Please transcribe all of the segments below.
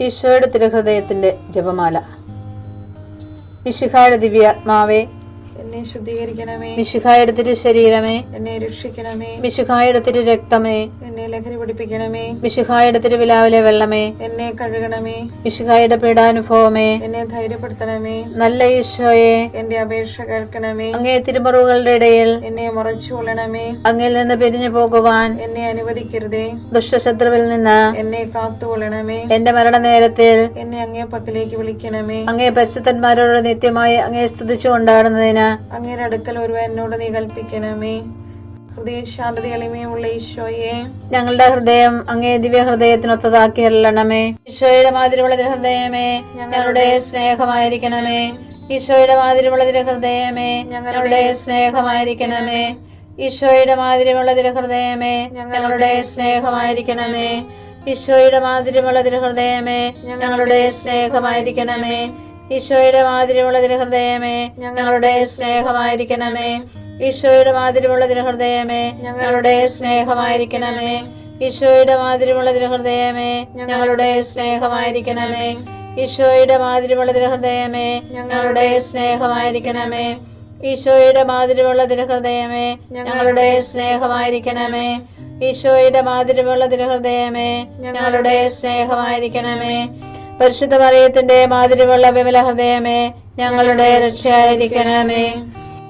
ഈശോയുടെ തിരുഹൃദയത്തിന്റെ ജപമാല. മിശിഹായുടെ ദിവ്യാത്മാവേ, എന്നെ ശുദ്ധീകരിക്കണമേ. മിശിഹായുടെ തിരു ശരീരമേ, എന്നെ രക്ഷിക്കണമേ. മിശിഹായുടെ തിരു രക്തമേ, എന്നെ ലഹരി പിടിപ്പിക്കണമേ. മിശിഹായുടെ തിരുവിലാവിലെ വെള്ളമേ, എന്നെ കഴുകണമേ. മിശിഹായുടെ പീഡാനുഭവമേ, എന്നെ ധൈര്യപ്പെടുത്തണമേ. നല്ല ഈശോയെ, എന്റെ അപേക്ഷ കേൾക്കണമേ. അങ്ങേ തിരുമുറിവുകളുടെ ഇടയിൽ എന്നെ മറച്ചുകൊള്ളണമേ. അങ്ങിൽ നിന്ന് പിരിഞ്ഞു പോകുവാൻ എന്നെ അനുവദിക്കരുതേ. ദുഷ്ടശത്രുവിൽ നിന്ന് എന്നെ കാത്തുകൊള്ളണമേ. എന്റെ മരണനേരത്തിൽ എന്നെ അങ്ങേ പക്കലേക്ക് വിളിക്കണമേ. അങ്ങേ പരിശുദ്ധന്മാരോട് നിത്യമായി അങ്ങേ സ്തുതിച്ചു കൊണ്ടാടുന്നതിന് അങ്ങയുടെ അടുക്കൽ ഒരുവൻ എന്നോട് നീ കൽപ്പിക്കണമേ. ഹൃദയ ശാന്തത എളിമയുള്ള ഈശോയെ, ഞങ്ങളുടെ ഹൃദയം അങ്ങേ ദിവ്യ ഹൃദയത്തിനൊത്തതാക്കി അരുളണമേ. ഈശോയുടെ മാതിരിയുള്ള ഹൃദയമേ, ഞങ്ങളുടെ സ്നേഹമായിരിക്കണമേ. ഈശോയുടെ മാതിരിയുള്ള ഹൃദയമേ, ഞങ്ങളുടെ സ്നേഹമായിരിക്കണമേ. ഈശോയുടെ മാതിരിയുള്ള ഹൃദയമേ, ഞങ്ങളുടെ സ്നേഹമായിരിക്കണമേ. ഈശോയുടെ മാതിരിയുള്ള ഹൃദയമേ, ഞങ്ങളുടെ സ്നേഹമായിരിക്കണമേ. ഈശോയുടെ മാതിരിയുള്ള ഹൃദയമേ, ഞങ്ങളുടെ സ്നേഹമായിരിക്കണമേ. ഈശോയുടെ മാതിരിയുള്ള ഹൃദയമേ, ഞങ്ങളുടെ സ്നേഹമായിരിക്കണമേ. ഈശോയുടെ മാതിരിയുള്ള ഹൃദയമേ, ഞങ്ങളുടെ സ്നേഹമായിരിക്കണമേ. ഈശോയുടെ മാതിരിയുള്ള ഹൃദയമേ, ഞങ്ങളുടെ സ്നേഹമായിരിക്കണമേ. ഈശോയുടെ മാതിരിയുള്ള ഹൃദയമേ, ഞങ്ങളുടെ സ്നേഹമായിരിക്കണമേ. ഈശോയുടെ മാതിരിയുള്ള ഹൃദയമേ, ഞങ്ങളുടെ സ്നേഹമായിരിക്കണമേ. പരിശുദ്ധ മറിയത്തിന്റെ മാതിരിയുള്ള വിമല ഹൃദയമേ, ഞങ്ങളുടെ രക്ഷയായിരിക്കണമേ.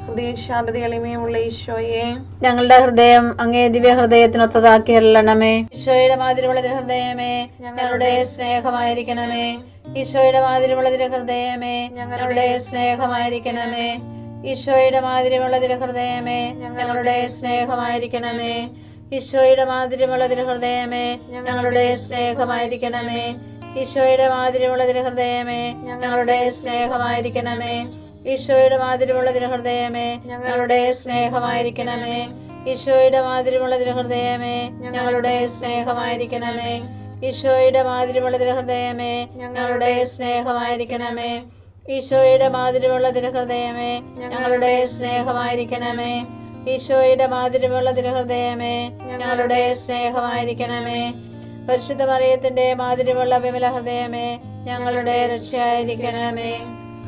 ഹൃദയ ശാന്തത എളിമയുള്ള ഈശോയെ, ഞങ്ങളുടെ ഹൃദയം അങ്ങേ ദിവ്യ ഹൃദയത്തിനൊത്തതാക്കി അരുളണമേ. ഈശോയുടെ മാതിരിയുള്ള ഹൃദയമേ, ഞങ്ങളുടെ സ്നേഹമായിരിക്കണമേ. ഈശോയുടെ മാതിരിയുള്ള ഹൃദയമേ, ഞങ്ങളുടെ സ്നേഹമായിരിക്കണമേ. ഈശോയുടെ മാതിരിയുള്ള ഹൃദയമേ, ഞങ്ങളുടെ സ്നേഹമായിരിക്കണമേ. ഈശോയുടെ മാതിരിയുള്ള ഹൃദയമേ, ഞങ്ങളുടെ സ്നേഹമായിരിക്കണമേ. ഈശോയുടെ മാതിരിയുള്ള ഹൃദയമേ, ഞങ്ങളുടെ സ്നേഹമായിരിക്കണമേ. ഈശോയുടെ മാതിരിയുള്ള ഹൃദയമേ, ഞങ്ങളുടെ സ്നേഹമായിരിക്കണമേ. ഈശോയുടെ മാതിരിയുള്ള ഹൃദയമേ, ഞങ്ങളുടെ സ്നേഹമായിരിക്കണമേ. ഈശോയുടെ മാതിരിയുള്ള ഹൃദയമേ, ഞങ്ങളുടെ സ്നേഹമായിരിക്കണമേ. ഈശോയുടെ മാതിരിയുള്ള ഹൃദയമേ, ഞങ്ങളുടെ സ്നേഹമായിരിക്കണമേ. ഈശോയുടെ മാതിരിയുള്ള ഹൃദയമേ, ഞങ്ങളുടെ സ്നേഹമായിരിക്കണമേ. പരിശുദ്ധ മറിയത്തിന്റെ മാതിരിയുള്ള വിമല ഹൃദയമേ, ഞങ്ങളുടെ രക്ഷയായിരിക്കണമേ.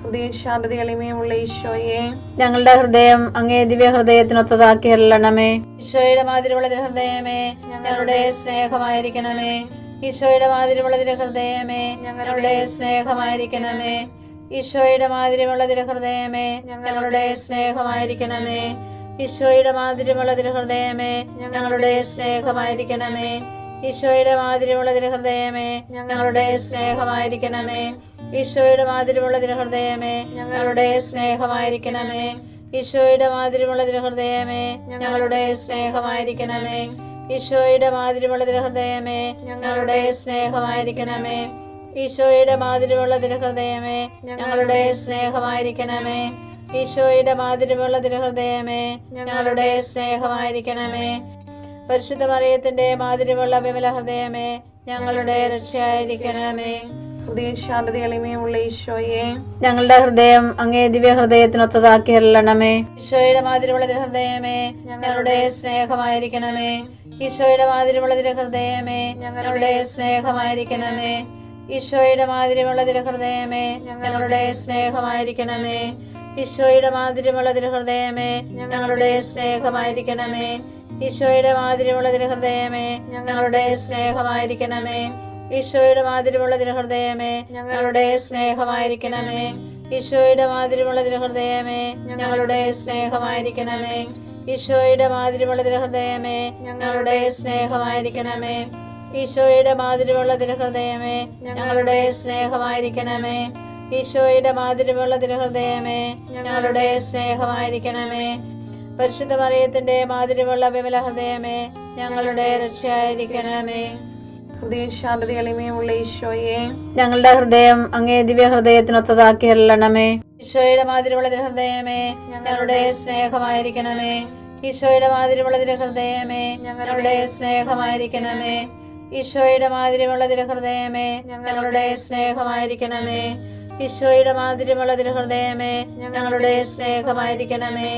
ഹൃദയ ശാന്തത എളിമയുള്ള ഈശോയെ, ഞങ്ങളുടെ ഹൃദയം അങ്ങേ ദിവ്യ ഹൃദയത്തിനൊത്തതാക്കി അരുളണമേ. ഈശോയുടെ മാതിരിയുള്ള ഹൃദയമേ, ഞങ്ങളുടെ സ്നേഹമായിരിക്കണമേ. ഈശോയുടെ മാതിരിയുള്ള ഹൃദയമേ, ഞങ്ങളുടെ സ്നേഹമായിരിക്കണമേ. ഈശോയുടെ മാതിരിയുള്ള ഹൃദയമേ, ഞങ്ങളുടെ സ്നേഹമായിരിക്കണമേ. ഈശോയുടെ മാതിരിയുള്ള ഹൃദയമേ, ഞങ്ങളുടെ സ്നേഹമായിരിക്കണമേ. ഈശോയുടെ മാതിരിയുള്ള ഹൃദയമേ, ഞങ്ങളുടെ സ്നേഹമായിരിക്കണമേ. ഈശോയുടെ മാതിരിയുള്ള ഹൃദയമേ, ഞങ്ങളുടെ സ്നേഹമായിരിക്കണമേ. ഈശോയുടെ മാതിരിയുള്ള ഹൃദയമേ, ഞങ്ങളുടെ സ്നേഹമായിരിക്കണമേ. ഈശോയുടെ മാതിരിയുള്ള ഹൃദയമേ, ഞങ്ങളുടെ സ്നേഹമായിരിക്കണമേ. ഈശോയുടെ മാതിരിയുള്ള ഹൃദയമേ, ഞങ്ങളുടെ സ്നേഹമായിരിക്കണമേ. ഈശോയുടെ മാതിരിയുള്ള ഹൃദയമേ, ഞങ്ങളുടെ സ്നേഹമായിരിക്കണമേ. പരിശുദ്ധ മറിയത്തിന്റെ മാതിരിയുള്ള വിമല ഹൃദയമേ, ഞങ്ങളുടെ രക്ഷയായിരിക്കണമേ. ഹൃദയ ശാന്തത എളിമയുള്ള ഈശോയെ, ഞങ്ങളുടെ ഹൃദയം അങ്ങേ ദിവ്യ ഹൃദയത്തിനൊത്തതാക്കി അരുളണമേ. ഈശോയുടെ മാതിരിയുള്ള ഹൃദയമേ, ഞങ്ങളുടെ സ്നേഹമായിരിക്കണമേ. ഈശോയുടെ മാതിരിയുള്ള ഹൃദയമേ, ഞങ്ങളുടെ സ്നേഹമായിരിക്കണമേ. ഈശോയുടെ മാതിരിയുള്ള ഹൃദയമേ, ഞങ്ങളുടെ സ്നേഹമായിരിക്കണമേ. ഈശോയുടെ മാതിരിയുള്ള ഹൃദയമേ, ഞങ്ങളുടെ സ്നേഹമായിരിക്കണമേ. ഈശോയുടെ മാതിരിയുള്ള ഹൃദയമേ, ഞങ്ങളുടെ സ്നേഹമായിരിക്കണമേ. ഈശോയുടെ മാതിരിയുള്ള ഹൃദയമേ, ഞങ്ങളുടെ സ്നേഹമായിരിക്കണമേ. ഈശോയുടെ മാതിരിയുള്ള ഹൃദയമേ, ഞങ്ങളുടെ സ്നേഹമായിരിക്കണമേ. ഈശോയുടെ മാതിരിയുള്ള ഹൃദയമേ, ഞങ്ങളുടെ സ്നേഹമായിരിക്കണമേ. ഈശോയുടെ മാതിരിയുള്ള ഹൃദയമേ, ഞങ്ങളുടെ സ്നേഹമായിരിക്കണമേ. ഈശോയുടെ മാതിരിയുള്ള ഹൃദയമേ, ഞങ്ങളുടെ സ്നേഹമായിരിക്കണമേ. പരിശുദ്ധ മറിയത്തിന്റെ മാതിരിയുള്ള വിമല ഹൃദയമേ, ഞങ്ങളുടെ രക്ഷയായിരിക്കണമേ. ഹൃദയ ശാന്തത എളിമയുള്ള ഈശോയെ, ഞങ്ങളുടെ ഹൃദയം അങ്ങേ ദിവ്യ ഹൃദയത്തിനൊത്തതാക്കി അരുളണമേ. ഈശോയുടെ മാതിരിയുള്ള ഹൃദയമേ, ഞങ്ങളുടെ സ്നേഹമായിരിക്കണമേ. ഈശോയുടെ മാതിരിയുള്ള ഹൃദയമേ, ഞങ്ങളുടെ സ്നേഹമായിരിക്കണമേ. ഈശോയുടെ മാതിരിയുള്ള ഹൃദയമേ, ഞങ്ങളുടെ സ്നേഹമായിരിക്കണമേ. ഈശോയുടെ മാതിരിയുള്ള ഹൃദയമേ, ഞങ്ങളുടെ സ്നേഹമായിരിക്കണമേ.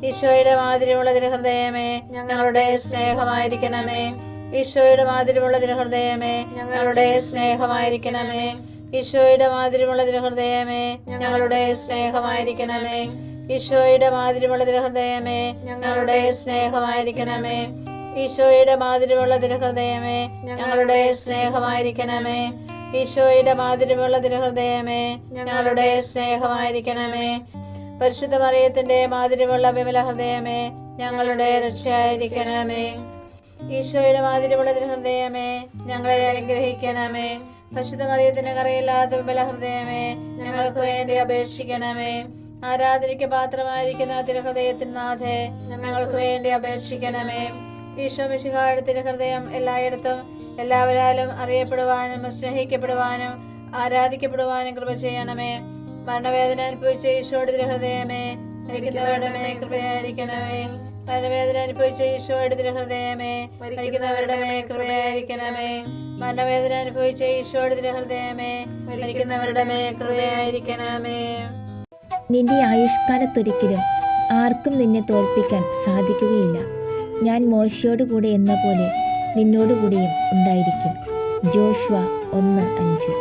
ഈശോയുടെ മാതിരിയുള്ള ഹൃദയമേ, ഞങ്ങളുടെ സ്നേഹമായിരിക്കണമേ. ഈശോയുടെ മാതിരിയുള്ള തിരുഹൃദയമേ ഞങ്ങളുടെ സ്നേഹമായിരിക്കണമേ. ഈശോയുടെ മാതിരിയുള്ള തിരുഹൃദയമേ ഞങ്ങളുടെ സ്നേഹമായിരിക്കണമേ. ഈശോയുടെ മാതിരിയുള്ള തിരുഹൃദയമേ ഞങ്ങളുടെ സ്നേഹമായിരിക്കണമേ. ഈശോയുടെ മാതിരിയുള്ള തിരുഹൃദയമേ ഞങ്ങളുടെ സ്നേഹമായിരിക്കണമേ. ഈശോയുടെ മാതിരിയുള്ള തിരുഹൃദയമേ ഞങ്ങളുടെ സ്നേഹമായിരിക്കണമേ. പരിശുദ്ധ മറിയത്തിന്റെ മാതിരിയുള്ള വിമല ഹൃദയമേ ഞങ്ങളുടെ രക്ഷയായിരിക്കണമേ. ഈശോയുടെ മാതിരിയുള്ള തിരുഹൃദയമേ ഞങ്ങളെ അനുഗ്രഹിക്കണമേ. പരിശുദ്ധ മറിയത്തിന്റെ കറയില്ലാത്ത വിമല ഹൃദയമേ ഞങ്ങൾക്ക് വേണ്ടി അപേക്ഷിക്കണമേ. ആരാധനയ്ക്ക് പാത്രമായിരിക്കുന്ന തിരുഹൃദയത്തിന് നാഥേ ഞങ്ങൾക്ക് വേണ്ടി അപേക്ഷിക്കണമേ. ഈശോ മിശിഹായുടെ തിരുഹൃദയം എല്ലായിടത്തും എല്ലാവരാലും അറിയപ്പെടുവാനും സ്നേഹിക്കപ്പെടുവാനും ആരാധിക്കപ്പെടുവാനും കൃപ ചെയ്യണമേ. മരണവേദന അനുഭവിച്ച ഈശോയുടെ തിരുഹൃദയമേ മരിക്കുന്നവരുടെ മേൽ കൃപയായിരിക്കണമേ. മരണവേദന അനുഭവിച്ച ഈശോയുടെ തിരുഹൃദയമേ മരിക്കുന്നവരുടെ മേൽ കൃപയായിരിക്കണമേ. മരണവേദന അനുഭവിച്ച ഈശോയുടെ തിരുഹൃദയമേ മരിക്കുന്നവരുടെ മേൽ കൃപയായിരിക്കണമേ. നിന്റെ ആയുഷ്കാലത്തൊരിക്കലും ആർക്കും നിന്നെ തോൽപ്പിക്കാൻ സാധിക്കുകയില്ല. ഞാൻ മോശയോടുകൂടെ എന്ന പോലെ നിന്നോടുകൂടെയും ഉണ്ടായിരിക്കും. ജോഷുവ 1:5.